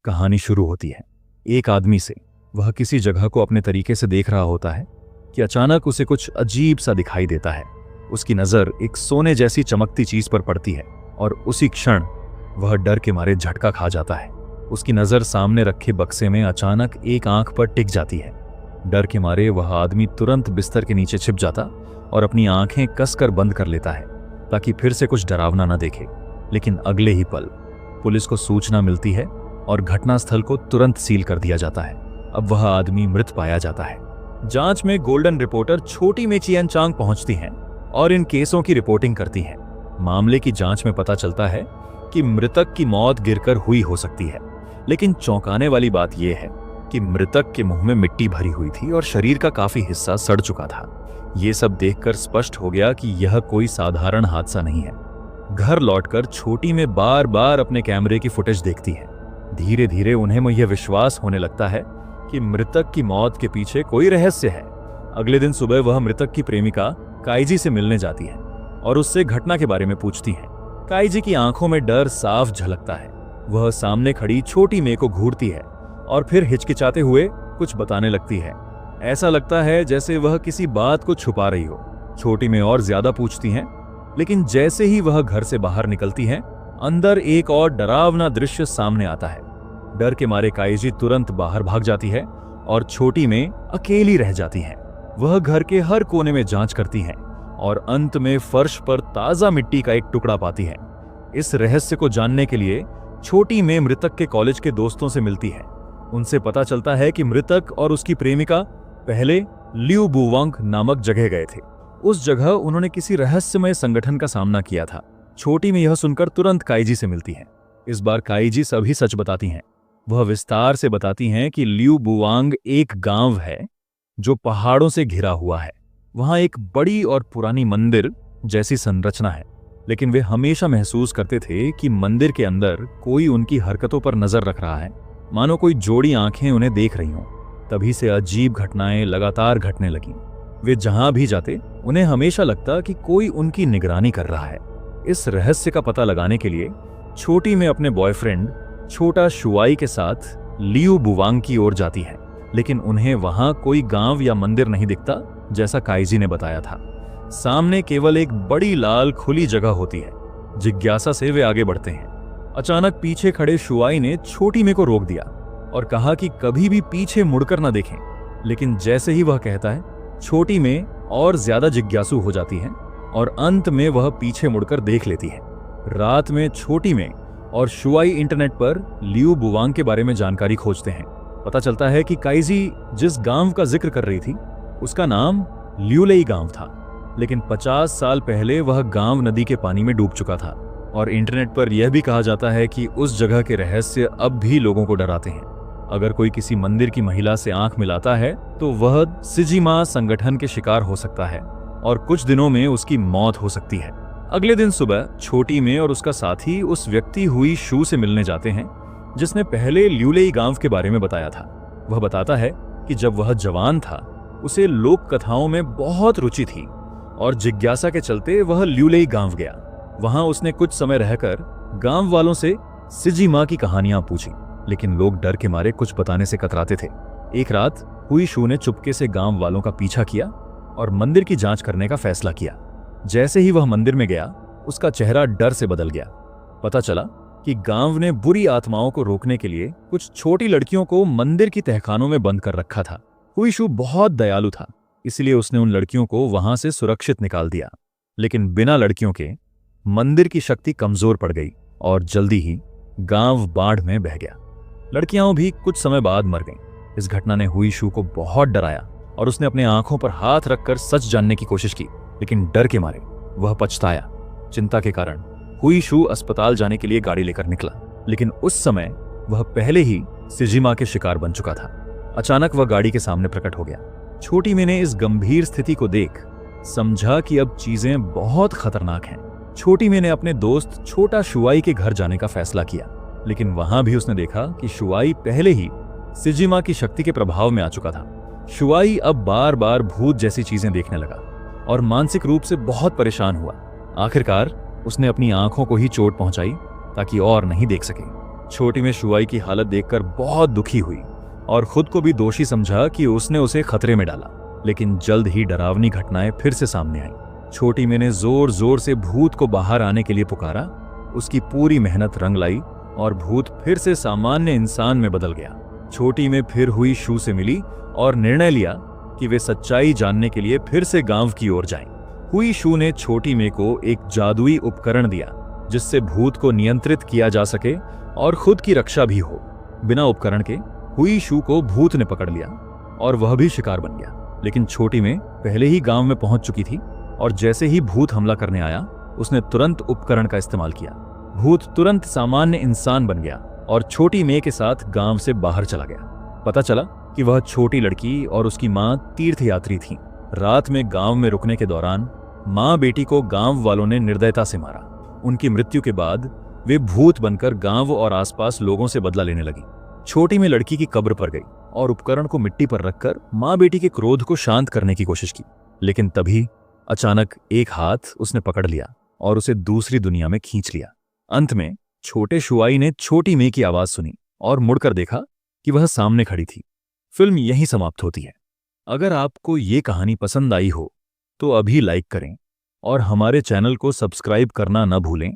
कहानी शुरू होती है एक आदमी से। वह किसी जगह को अपने तरीके से देख रहा होता है कि अचानक उसे कुछ अजीब सा दिखाई देता है। उसकी नजर एक सोने जैसी चमकती चीज पर पड़ती है और उसी क्षण वह डर के मारे झटका खा जाता है। उसकी नजर सामने रखे बक्से में अचानक एक आंख पर टिक जाती है। डर के मारे वह आदमी तुरंत बिस्तर के नीचे छिप जाता और अपनी आंखें कसकर बंद कर लेता है ताकि फिर से कुछ डरावना न देखे। लेकिन अगले ही पल पुलिस को सूचना मिलती है और घटनास्थल को तुरंत सील कर दिया जाता है। अब वह आदमी मृत पाया जाता है। जांच में गोल्डन रिपोर्टर छोटी मे चिएनचांग पहुंचती हैं और इन केसों की रिपोर्टिंग करती हैं। मामले की जांच में पता चलता है कि मृतक की मौत गिरकर हुई हो सकती है, लेकिन चौंकाने वाली बात यह है कि मृतक के मुंह में मिट्टी भरी हुई थी और शरीर का काफी हिस्सा सड़ चुका था। ये सब देखकर स्पष्ट हो गया कि यह कोई साधारण हादसा नहीं है। घर लौटकर छोटी में बार बार अपने कैमरे की फुटेज देखती है। धीरे धीरे उन्हें यह विश्वास होने लगता है कि मृतक की मौत के पीछे कोई रहस्य है। अगले दिन सुबह वह मृतक की प्रेमिका काइजी से मिलने जाती है और उससे घटना के बारे में पूछती है। काइजी की आंखों में डर साफ झलकता है। वह सामने खड़ी छोटी मे को घूरती है और फिर हिचकिचाते हुए कुछ बताने लगती है। ऐसा लगता है जैसे वह किसी बात को छुपा रही हो। छोटी मे और ज्यादा पूछती हैं, लेकिन जैसे ही वह घर से बाहर निकलती हैं, अंदर एक और डरावना दृश्य सामने आता है। डर के मारे काइजी तुरंत बाहर भाग जाती है और छोटी में अकेली रह जाती है। वह घर के हर कोने में जांच करती है और अंत में फर्श पर ताजा मिट्टी का एक टुकड़ा पाती है। इस रहस्य को जानने के लिए छोटी में मृतक के कॉलेज के दोस्तों से मिलती है। उनसे पता चलता है कि मृतक और उसकी प्रेमिका पहले लियू बुवांग नामक जगह गए थे। उस जगह उन्होंने किसी रहस्यमय संगठन का सामना किया था। छोटी में यह सुनकर तुरंत काइजी से मिलती है। इस बार काइजी सभी सच बताती हैं। वह विस्तार से बताती हैं कि लियू बुवांग एक गांव है जो पहाड़ों से घिरा हुआ है। वहां एक बड़ी और पुरानी मंदिर जैसी संरचना है, लेकिन वे हमेशा महसूस करते थे कि मंदिर के अंदर कोई उनकी हरकतों पर नजर रख रहा है, मानो कोई जोड़ी आंखें उन्हें देख रही हों। तभी से अजीब घटनाएं लगातार घटने लगीं। वे जहां भी जाते उन्हें हमेशा लगता कि कोई उनकी निगरानी कर रहा है। इस रहस्य का पता लगाने के लिए छोटी में अपने बॉयफ्रेंड छोटा शुआई के साथ लियू बुवांग की ओर जाती है, लेकिन उन्हें वहां कोई गांव या मंदिर नहीं दिखता जैसा काइजी ने बताया था। सामने केवल एक बड़ी लाल खुली जगह होती है। जिज्ञासा से वे आगे बढ़ते हैं। अचानक पीछे खड़े शुआई ने छोटी में को रोक दिया और कहा कि कभी भी पीछे मुड़कर न देखें। लेकिन जैसे ही वह कहता है, छोटी में और ज्यादा जिज्ञासु हो जाती है और अंत में वह पीछे मुड़कर देख लेती है। रात में छोटी में और शुआई इंटरनेट पर लियू बुवांग के बारे में जानकारी खोजते हैं। पता चलता है कि काइजी जिस गांव का जिक्र कर रही थी उसका नाम ल्यूलेई गांव था, लेकिन 50 साल पहले वह गांव नदी के पानी में डूब चुका था। और इंटरनेट पर यह भी कहा जाता है कि उस जगह के रहस्य अब भी लोगों को डराते हैं। अगर कोई किसी मंदिर की महिला से आंख मिलाता है तो वह सिजिमा संगठन के शिकार हो सकता है और कुछ दिनों में उसकी मौत हो सकती है। अगले दिन सुबह छोटी में और उसका साथी उस व्यक्ति हुई शू से मिलने जाते हैं जिसने पहले ल्यूलेई गांव के बारे में बताया था। वह बताता है कि जब वह जवान था उसे लोक कथाओं में बहुत रुचि थी और जिज्ञासा के चलते वह ल्यूलेई गांव गया। वहां उसने कुछ समय रहकर गांव वालों से सिजिमा की कहानियां पूछी, लेकिन लोग डर के मारे कुछ बताने से कतराते थे। एक रात हुई शू ने चुपके से गांव वालों का पीछा किया और मंदिर की जांच करने का फैसला किया। जैसे ही वह मंदिर में गया उसका चेहरा डर से बदल गया। पता चला कि गांव ने बुरी आत्माओं को रोकने के लिए कुछ छोटी लड़कियों को मंदिर की तहखानों में बंद कर रखा था। हुई शू बहुत दयालु था, इसलिए उसने उन लड़कियों को वहां से सुरक्षित निकाल दिया। लेकिन बिना लड़कियों के मंदिर की शक्ति कमजोर पड़ गई और जल्दी ही गांव बाढ़ में बह गया। लड़कियां भी कुछ समय बाद मर गईं। इस घटना ने हुई शू को बहुत डराया और उसने अपने आंखों पर हाथ रखकर सच जानने की कोशिश की, लेकिन डर के मारे वह पछताया। चिंता के कारण हुई शू अस्पताल जाने के लिए गाड़ी लेकर निकला, लेकिन उस समय वह पहले ही सिजिमा के शिकार बन चुका था। अचानक वह गाड़ी के सामने प्रकट हो गया। छोटी में ने इस गंभीर स्थिति को देख समझा कि अब चीजें बहुत खतरनाक हैं। छोटी में ने अपने दोस्त छोटा शुआई के घर जाने का फैसला किया, लेकिन वहां भी उसने देखा कि शुआई पहले ही सिजिमा की शक्ति के प्रभाव में आ चुका था। शुआई अब बार बार भूत जैसी चीजें देखने लगा और मानसिक रूप से बहुत परेशान हुआ। आखिरकार उसने अपनी आंखों को ही चोट पहुंचाई ताकि और नहीं देख सके। छोटी में शुआई की हालत देखकर बहुत दुखी हुई और खुद को भी दोषी समझा कि उसने उसे खतरे में डाला। लेकिन जल्द ही डरावनी घटनाएं फिर से सामने आईं। छोटी में ने जोर जोर से भूत को बाहर आने के लिए पुकारा। उसकी पूरी मेहनत रंग लाई और भूत फिर से सामान्य इंसान में बदल गया। छोटी में फिर हुई शू से मिली और निर्णय लिया कि वे सच्चाई जानने के लिए फिर से गांव की ओर जाएं। हुई शू ने छोटी में को एक जादुई उपकरण दिया जिससे भूत को नियंत्रित किया जा सके और खुद की रक्षा भी हो। बिना उपकरण के हुई शू को भूत ने पकड़ लिया और वह भी शिकार बन गया। लेकिन छोटी में पहले ही गांव में पहुंच चुकी थी और जैसे ही भूत हमला करने आया उसने तुरंत उपकरण का इस्तेमाल किया। भूत तुरंत सामान्य इंसान बन गया और छोटी में के साथ गांव से बाहर चला गया। पता चला कि वह छोटी लड़की और उसकी मां तीर्थयात्री थीं। रात में गांव में रुकने के दौरान मां बेटी को गांव वालों ने निर्दयता से मारा। उनकी मृत्यु के बाद वे भूत बनकर गांव और आसपास लोगों से बदला लेने लगी। छोटी में लड़की की कब्र पर गई और उपकरण को मिट्टी पर रखकर मां बेटी के क्रोध को शांत करने की कोशिश की। लेकिन तभी अचानक एक हाथ उसने पकड़ लिया और उसे दूसरी दुनिया में खींच लिया। अंत में छोटे शुआई ने छोटी में की आवाज सुनी और मुड़कर देखा कि वह सामने खड़ी थी। फिल्म यहीं समाप्त होती है। अगर आपको ये कहानी पसंद आई हो तो अभी लाइक करें और हमारे चैनल को सब्सक्राइब करना न भूलें